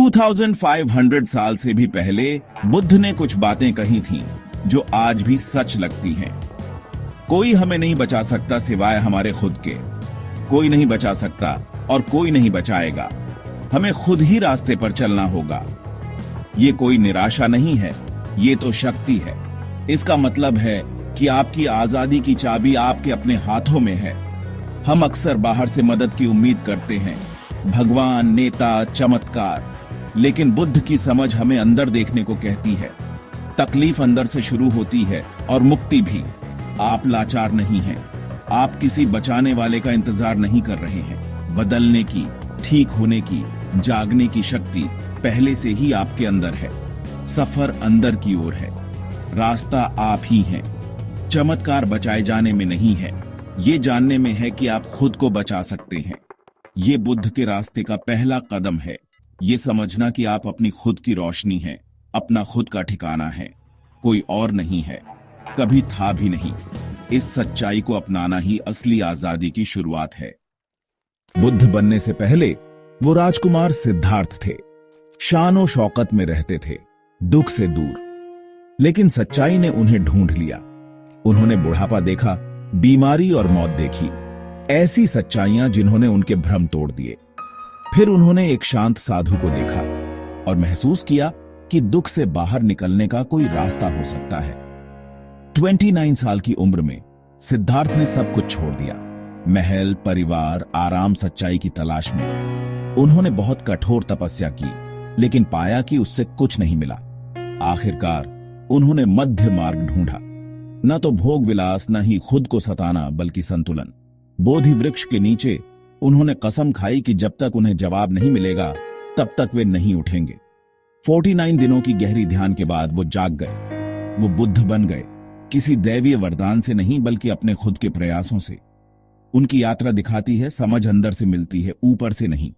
2500 साल से भी पहले बुद्ध ने कुछ बातें कही थीं जो आज भी सच लगती हैं। कोई हमें नहीं बचा सकता सिवाय हमारे खुद के। कोई नहीं बचा सकता और कोई नहीं बचाएगा। हमें खुद ही रास्ते पर चलना होगा। ये कोई निराशा नहीं है, ये तो शक्ति है। इसका मतलब है कि आपकी आजादी की चाबी आपके अपने हाथों में है। हम अक्सर बाहर से मदद की उम्मीद करते हैं, भगवान, नेता, चमत्कार, लेकिन बुद्ध की समझ हमें अंदर देखने को कहती है। तकलीफ अंदर से शुरू होती है और मुक्ति भी। आप लाचार नहीं हैं। आप किसी बचाने वाले का इंतजार नहीं कर रहे हैं। बदलने की, ठीक होने की, जागने की शक्ति पहले से ही आपके अंदर है। सफर अंदर की ओर है। रास्ता आप ही हैं। चमत्कार बचाए जाने में नहीं है, ये जानने में है कि आप खुद को बचा सकते हैं। ये बुद्ध के रास्ते का पहला कदम है। ये समझना कि आप अपनी खुद की रोशनी हैं, अपना खुद का ठिकाना है। कोई और नहीं है, कभी था भी नहीं। इस सच्चाई को अपनाना ही असली आजादी की शुरुआत है। बुद्ध बनने से पहले वो राजकुमार सिद्धार्थ थे। शान और शौकत में रहते थे, दुख से दूर। लेकिन सच्चाई ने उन्हें ढूंढ लिया। उन्होंने बुढ़ापा देखा, बीमारी और मौत देखी। ऐसी सच्चाइयां जिन्होंने उनके भ्रम तोड़ दिए। फिर उन्होंने एक शांत साधु को देखा और महसूस किया कि दुख से बाहर निकलने का कोई रास्ता हो सकता है। 29 साल की उम्र में सिद्धार्थ ने सब कुछ छोड़ दिया। महल, परिवार, आराम, सच्चाई की तलाश में। उन्होंने बहुत कठोर तपस्या की, लेकिन पाया कि उससे कुछ नहीं मिला। आखिरकार उन्होंने मध्य मार्ग ढूंढा। न तो भोग विलास, न ही खुद को सताना, बल्कि संतुलन। बोधि वृक्ष के नीचे उन्होंने कसम खाई कि जब तक उन्हें जवाब नहीं मिलेगा तब तक वे नहीं उठेंगे। 49 दिनों की गहरी ध्यान के बाद वो जाग गए। वो बुद्ध बन गए, किसी दैवीय वरदान से नहीं, बल्कि अपने खुद के प्रयासों से। उनकी यात्रा दिखाती है, समझ अंदर से मिलती है, ऊपर से नहीं।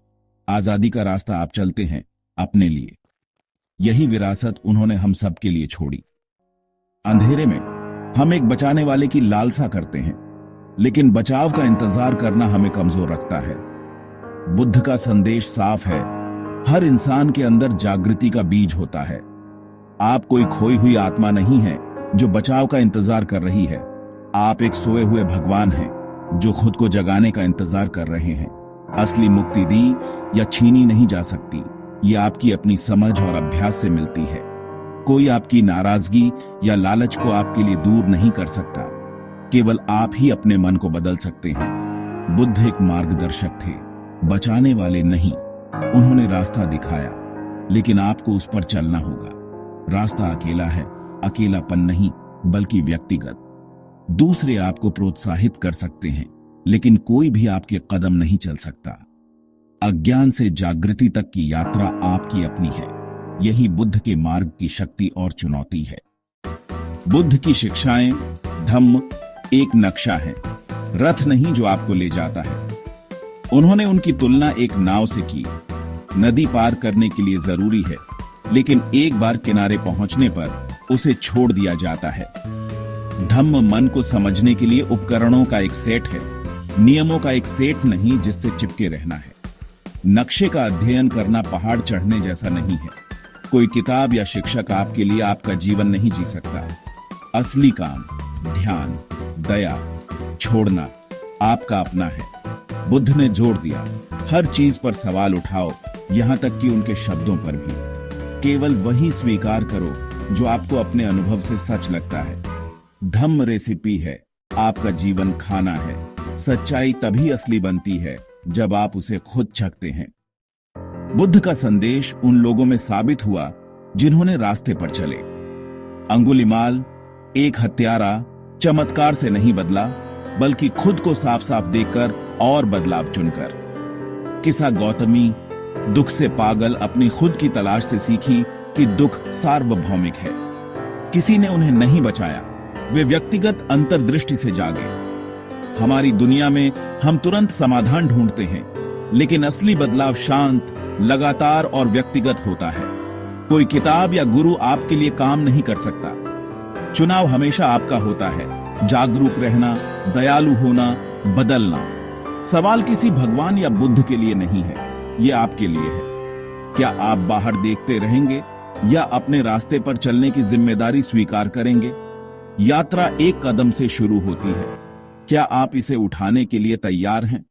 आजादी का रास्ता आप चलते हैं अपने लिए। यही विरासत उन्होंने हम सब के लिए छोड़ी। अंधेरे में हम एक बचाने वाले की लालसा करते हैं, लेकिन बचाव का इंतजार करना हमें कमजोर रखता है। बुद्ध का संदेश साफ है, हर इंसान के अंदर जागृति का बीज होता है। आप कोई खोई हुई आत्मा नहीं है जो बचाव का इंतजार कर रही है। आप एक सोए हुए भगवान हैं जो खुद को जगाने का इंतजार कर रहे हैं। असली मुक्ति दी या छीनी नहीं जा सकती, ये आपकी अपनी समझ और अभ्यास से मिलती है। कोई आपकी नाराजगी या लालच को आपके लिए दूर नहीं कर सकता। केवल आप ही अपने मन को बदल सकते हैं। बुद्ध एक मार्गदर्शक थे, बचाने वाले नहीं। उन्होंने रास्ता दिखाया, लेकिन आपको उस पर चलना होगा। रास्ता अकेला है, अकेलापन नहीं, बल्कि व्यक्तिगत। दूसरे आपको प्रोत्साहित कर सकते हैं, लेकिन कोई भी आपके कदम नहीं चल सकता। अज्ञान से जागृति तक की यात्रा आपकी अपनी है। यही बुद्ध के मार्ग की शक्ति और चुनौती है। बुद्ध की शिक्षाएं धम्म एक नक्शा है, रथ नहीं जो आपको ले जाता है। उन्होंने उनकी तुलना एक नाव से की। नदी पार करने के लिए जरूरी है, लेकिन एक बार किनारे पहुंचने पर उसे छोड़ दिया जाता है। धम्म मन को समझने के लिए उपकरणों का एक सेट है, नियमों का एक सेट नहीं जिससे चिपके रहना है। नक्शे का अध्ययन करना पहाड़ चढ़ने जैसा नहीं है। कोई किताब या शिक्षक आपके लिए आपका जीवन नहीं जी सकता। असली काम ध्यान, दया, छोड़ना आपका अपना है। बुद्ध ने जोर दिया, हर चीज पर सवाल उठाओ, यहां तक कि उनके शब्दों पर भी। केवल वही स्वीकार करो जो आपको अपने अनुभव से सच लगता है। धम्म रेसिपी है, आपका जीवन खाना है। सच्चाई तभी असली बनती है जब आप उसे खुद चखते हैं। बुद्ध का संदेश उन लोगों में साबित हुआ जिन्होंने रास्ते पर चले। अंगुलीमाल एक हत्यारा चमत्कार से नहीं बदला, बल्कि खुद को साफ साफ देखकर और बदलाव चुनकर। किसा गौतमी दुख से पागल अपनी खुद की तलाश से सीखी कि दुख सार्वभौमिक है। किसी ने उन्हें नहीं बचाया, वे व्यक्तिगत अंतर्दृष्टि से जागे। हमारी दुनिया में हम तुरंत समाधान ढूंढते हैं, लेकिन असली बदलाव शांत, लगातार और व्यक्तिगत होता है। कोई किताब या गुरु आपके लिए काम नहीं कर सकता। चुनाव हमेशा आपका होता है। जागरूक रहना, दयालु होना, बदलना। सवाल किसी भगवान या बुद्ध के लिए नहीं है, यह आपके लिए है। क्या आप बाहर देखते रहेंगे या अपने रास्ते पर चलने की जिम्मेदारी स्वीकार करेंगे? यात्रा एक कदम से शुरू होती है। क्या आप इसे उठाने के लिए तैयार हैं?